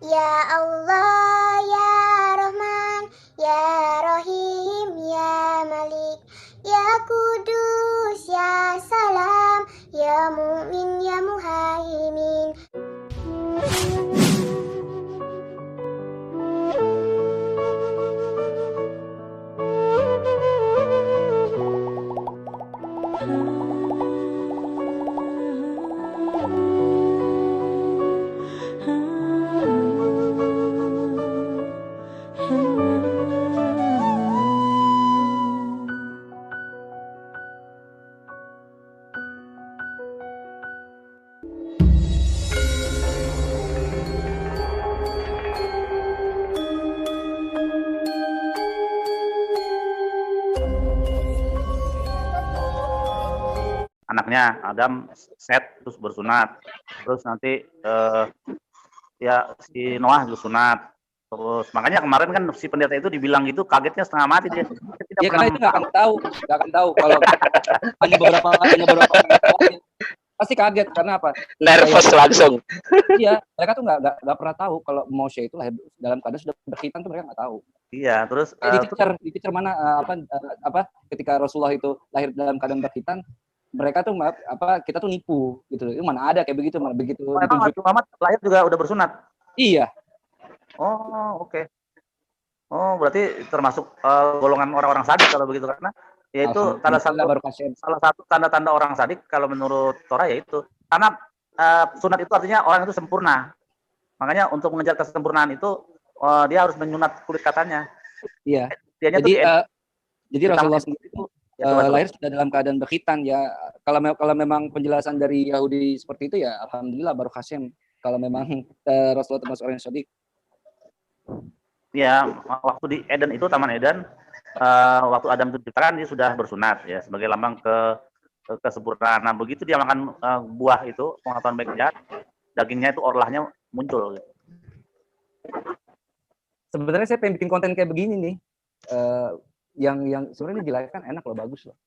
Ya Allah, ya Rahman, ya Rahim, ya Malik, ya Kudus, ya Salam, ya Mu'min, ya Muhaimin. Anaknya Adam Set terus bersunat, terus nanti ya si Noah bersunat, terus makanya kemarin kan si pendeta itu dibilang gitu, kagetnya setengah mati dia. Ya karena itu nggak akan tahu kalau hanya beberapa pasti kaget karena apa? Nervous langsung. Iya, mereka tuh nggak pernah tahu kalau Moshe itu lahir dalam keadaan sudah berkhitan tuh mereka nggak tahu. Iya, terus di teacher mana ketika Rasulullah itu lahir dalam keadaan berkhitan, mereka tuh kita tuh nipu gitu. Itu mana ada kayak begitu, mana begitu. Muhammad lahir juga udah bersunat. Iya. Oh, oke. Oh, berarti termasuk golongan orang-orang sadik kalau begitu, karena yaitu salah satu tanda-tanda orang sadik kalau menurut Torah yaitu karena sunat itu artinya orang itu sempurna. Makanya untuk mengejar kesempurnaan itu dia harus menyunat kulit katanya. Iya. Jadi Rasulullah sendiri itu lahir sudah dalam keadaan berkhitan ya. Kalau memang penjelasan dari Yahudi seperti itu ya alhamdulillah baruch Hashem. Kalau memang Rasulullah termasuk orang yang sadik. Ya, waktu di Eden itu, Taman Eden, waktu Adam itu diciptakan dia sudah bersunat ya sebagai lambang kesempurnaan. Nah, begitu dia makan buah itu, pengetahuan baik jahat, dagingnya itu orlahnya muncul. Gitu. Sebenarnya saya pengen bikin konten kayak begini nih, yang sebenarnya dilahirkan enak loh, bagus loh.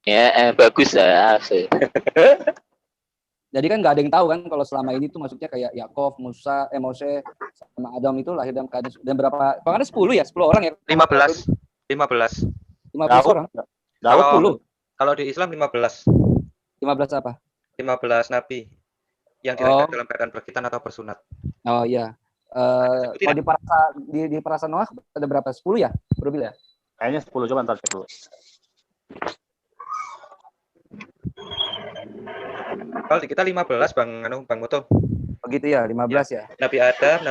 Ya, bagus lah. Jadi kan nggak ada yang tahu kan kalau selama ini tuh maksudnya kayak Yakov, Musa, Mose sama Adam itu lahir dalam keadaan dan berapa? Kalau ada 10 ya, 10 orang ya? 15 orang. Kalau di Islam 15 apa? 15 nabi yang dilahirkan dalam keadaan berkhitan atau bersunat. Oh iya. Kalau di perasa Noah ada berapa? 10 ya? Berapa ya? Kayaknya 10, coba ntar cek dulu. Kalau kita 15 Bang Moto. Begitu ya, 15 ya. Nabi Adam,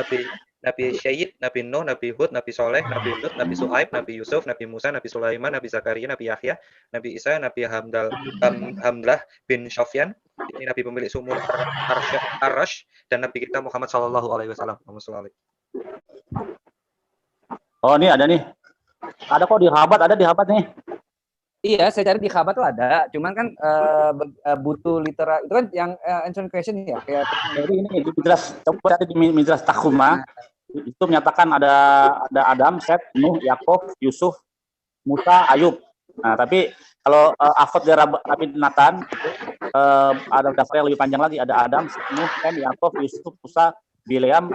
Nabi Syed, Nabi Nuh, Nabi Hud, Nabi Soleh, Nabi Lut, Nabi Su'aib, Nabi Yusuf, Nabi Musa, Nabi Sulaiman, Nabi Zakaria, Nabi Yahya, Nabi Isa, Nabi Hamdah bin Sofyan, ini Nabi pemilik sumur Ar-Rash, dan Nabi kita Muhammad Sallallahu Alaihi Wasallam. Oh, ini ada nih. Ada kok di Habat nih. Iya, saya cari di Khabar tuh ada, cuman kan butuh litera itu kan yang ancient question ya, kayak jadi ini di Midras, coba cari di Midras Takhuma itu menyatakan ada Adam, Set, Nuh, Yakov, Yusuf, Musa, Ayub. Nah, tapi kalau Afot dari Rabbi Nathan ada daftar yang lebih panjang lagi, ada Adam, Set, Nuh, Sem, Yakov, Yusuf, Musa, Bileam,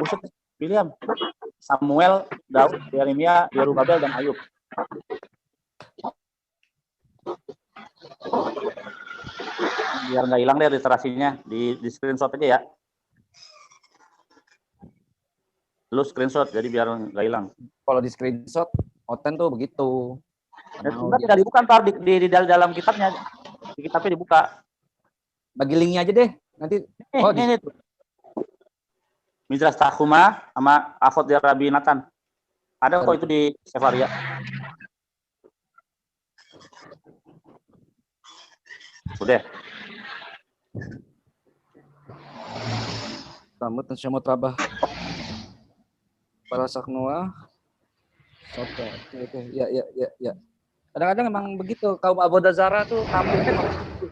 Samuel, Daud, Yeremia, Yerubabel, dan Ayub. Biar nggak hilang deh literasinya, di screenshot aja ya. Lu screenshot jadi biar nggak hilang. Kalau di screenshot Oten tuh begitu. Ya, sebenarnya tidak dibuka ntar di dalam kitabnya. Di kitabnya dibuka. Bagi linknya aja deh. Nanti ini tuh. Midras Takhuma sama Afot dari Rabbi Nathan. Ada kok itu di Sefaria. Udah. Rambut dan syamut rabah. Para saknoa. Oke. Ya. Kadang-kadang emang begitu. Kaum Abodah Zara tuh tampilnya begitu.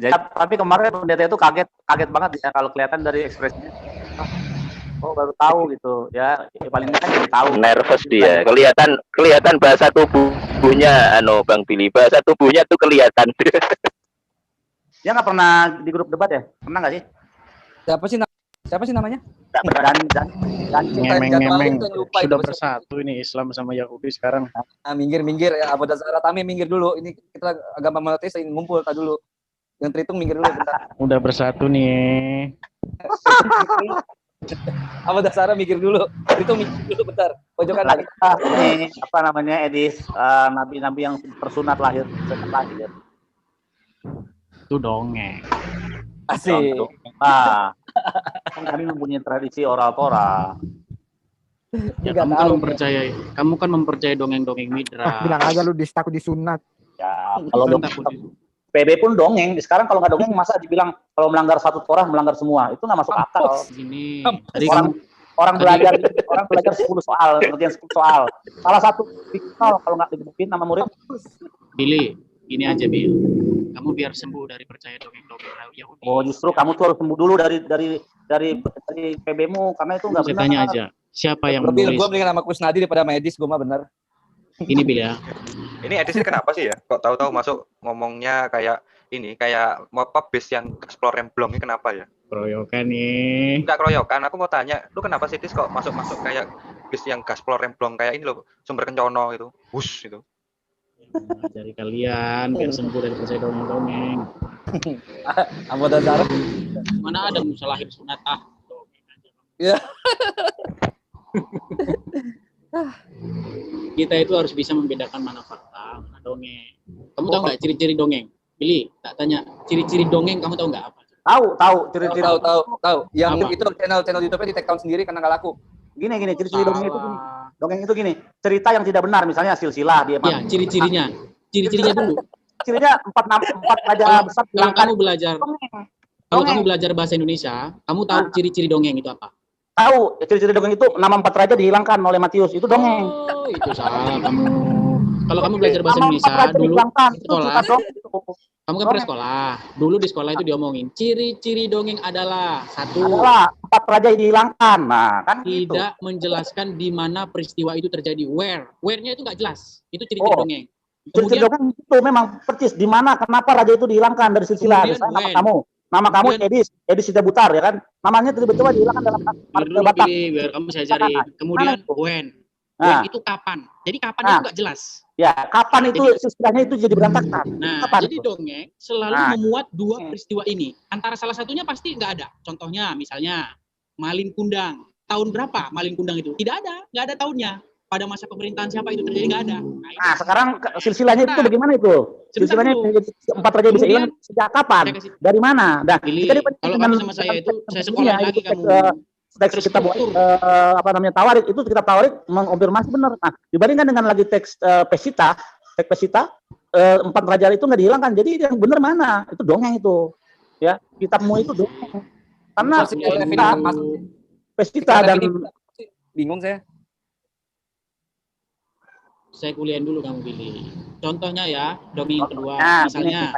Jadi, tapi kemarin pendeta itu kaget banget ya kalau kelihatan dari ekspresinya. Oh, baru tahu gitu ya, paling kan jadi tahu. Nervous dia, kelihatan bahasa tubuhnya, Bang Billy, bahasa tubuhnya tuh kelihatan. Dia nggak pernah di grup debat ya? Pernah nggak sih? Siapa sih namanya? Dan Ngemeng. Sudah bersatu ini Islam sama Yahudi sekarang. Minggir ya, Abu Dazara Tami minggir dulu. Ini kita agama monoteis ini ngumpul dulu. Yang terhitung minggir dulu bentar. Udah bersatu nih. Abu Dazara minggir dulu. Terhitung minggir dulu bentar. Pojokan lagi. Ini apa namanya Edis? Nabi-nabi yang tersunat lahir. Itu dongeng. Asik. Kan kami mempunyai tradisi oral Torah. Ya, kamu kan mempercayai dongeng-dongeng Mitra. Bilang aja lu takut disunat. Ya, kalau PB pun dongeng. Sekarang kalau nggak dongeng masa dibilang kalau melanggar satu Torah melanggar semua. Itu nggak masuk akal. Gini, orang belajar 10 soal, ngerjain 10 soal. Salah satu diktal kalau nggak digebukin sama murid. Billy, gini aja Bill. Kamu biar sembuh dari percaya dongeng-dongeng Yahudi. Oh, justru kamu tuh harus sembuh dulu dari PB-mu karena itu nggak benar. Saya tanya aja, siapa yang menulis? Gue mendingan sama Kusnadi daripada sama Edis, gue mah bener. Ini Bill ya. Ini Edis kenapa sih ya? Kok tahu-tahu masuk ngomongnya kayak ini, kayak apa base yang explore remblong ini kenapa ya? Keroyokan nih. Enggak keroyokan, aku mau tanya, lu kenapa sih Edis kok masuk-masuk kayak base yang explore remblong kayak ini loh, sumber kencono gitu. Wush itu. Dari kalian biar sembuh dari percaya dongeng-dongeng. Abu Dazara. Mana ada musalahin sunat Ya. Kita itu harus bisa membedakan mana fakta, mana dongeng. Kamu tahu nggak ciri-ciri dongeng? Billy, tak tanya, ciri-ciri dongeng kamu tahu nggak apa? Tahu ciri-ciri. Tahu. Yang Apa? itu channel YouTube-nya di take down sendiri karena nggak laku. Gini ciri-ciri dongeng itu gini. Dongeng itu gini, cerita yang tidak benar, misalnya silsilah dia. Ya, ciri-cirinya dulu. Cirinya empat raja besar. Kalau kamu belajar bahasa Indonesia, kamu tahu ciri-ciri dongeng itu apa? Tahu, ciri-ciri dongeng itu nama 4 raja dihilangkan oleh Matius, itu dongeng. Oh, itu salah kamu. Kalau kamu belajar bahasa Indonesia dulu sekolah, kamu kan pernah sekolah. Dulu di sekolah itu diomongin ciri-ciri dongeng adalah adalah 4 raja yang dihilangkan. Nah, kan tidak gitu. menjelaskan di mana peristiwa itu terjadi. Where-nya itu nggak jelas. Itu ciri-ciri dongeng. Ciri-ciri dongeng itu memang persis di mana kenapa raja itu dihilangkan dari silsilah. Nama kamu Edis Butar ya kan? Namanya tiba-tiba dihilangkan dalam Batak. Biar kamu saya cari. Kemudian when itu kapan? Jadi kapan itu nggak jelas. Ya, kapan itu istilahnya itu jadi berantakan. Nah, kapan jadi dongeng selalu memuat dua peristiwa ini. Antara salah satunya pasti nggak ada. Contohnya, misalnya Malin Kundang. Tahun berapa Malin Kundang itu? Tidak ada tahunnya. Pada masa pemerintahan siapa itu terjadi nggak ada. Nah, sekarang silsilahnya itu bagaimana itu? Silsilahnya 4 raja bisa hilang sejak kapan? Dari mana? Nah, kalau kamu sama saya itu, saya sekolah lagi kamu. Teks kita buat Tawarik itu kitab Tawarik mengonfirmasi benar. Nah, dibandingkan dengan lagi teks Pesita, 4 raja itu nggak dihilangkan. Jadi yang benar mana? Itu dongeng itu. Ya, kitabmu itu dongeng. Karena Pesita dan bingung saya. Saya kuliahin dulu kamu pilih. Contohnya ya, dongeng yang kedua, misalnya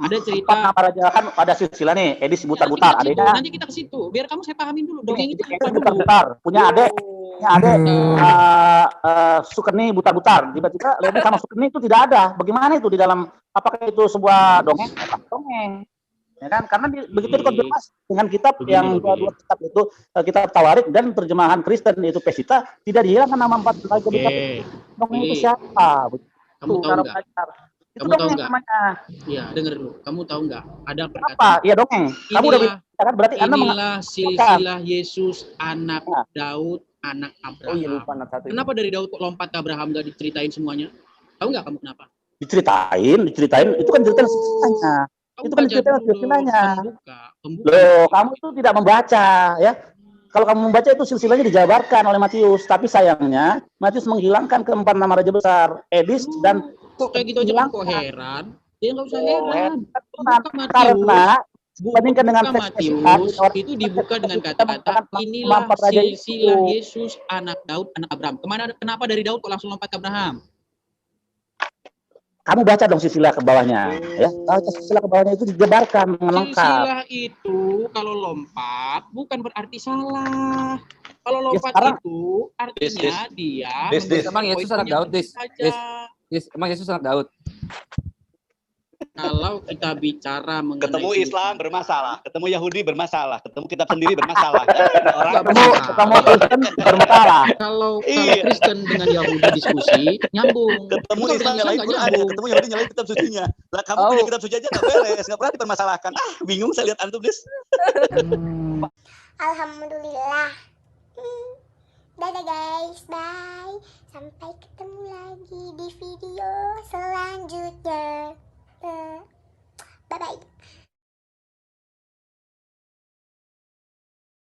ada 4 cerita nama raja kan ada silsilah nih, Edis Butar-Butar, adanya. Nanti kita ke situ, biar kamu saya pahamin dulu. Dongeng itu apa dulu? Butar-Butar, punya adek Sukeni Butar-Butar. Tiba-tiba Levi sama Sukeni itu tidak ada. Bagaimana itu di dalam, apakah itu sebuah dongeng? Dongeng. Ya kan? Karena begitu dikonfirmasi dengan kitab yang dua kitab itu, kitab Tawarik dan terjemahan Kristen yaitu Pesita, tidak dihilangkan nama 4 raja besar. Dongeng itu siapa? Kamu tahu nggak? Itu dongeng namanya. Iya, dengar dulu. Kamu tahu nggak? Ada perkataan. Apa? Iya dongeng. Kamu udah bilang kan berarti inilah silsilah Yesus anak Daud, anak Abraham. Oh iya, lupa anak satu. Kenapa dari Daud kok lompat ke Abraham nggak diceritain semuanya? Tahu nggak kamu kenapa? Diceritain. Itu kan cerita ceritanya. Itu kan cerita ceritanya. Loh, kamu itu tidak membaca, ya. Kalau kamu membaca itu silsilahnya dijabarkan oleh Matius, tapi sayangnya Matius menghilangkan ke-4 nama raja besar, Edis dan kok kayak gitu aja kok heran. Dia nggak usah heran. Karena dibandingkan dengan Matius itu dibuka dengan kata-kata inilah silsilah Yesus anak Daud, anak Abraham. Kenapa dari Daud kok langsung lompat ke Abraham? Kamu baca dong silsilah ke bawahnya, ya. Silsilah ke bawahnya itu dijabarkan dengan lengkap. Silsilah itu kalau lompat bukan berarti salah. Kalau lompat itu artinya dia. Emang Yesus anak Daud, Emang Yesus anak Daud. Kalau kita bicara mengenai Ketemu Islam bermasalah, ketemu Yahudi bermasalah, ketemu kitab sendiri bermasalah. Orang ketemu Kristen bermasalah. Kalau Iya. Kristen dengan Yahudi diskusi nyambung. ketemu Tapi Islam kalau nyalain nggak Quran, nyambung. ketemu Yahudi nyalain kitab sucinya. Lah kamu punya kitab suci aja nggak beres, nggak pernah dipermasalahkan. Bingung saya lihat antum, Des. Alhamdulillah. Dadah guys, bye. Sampai ketemu lagi di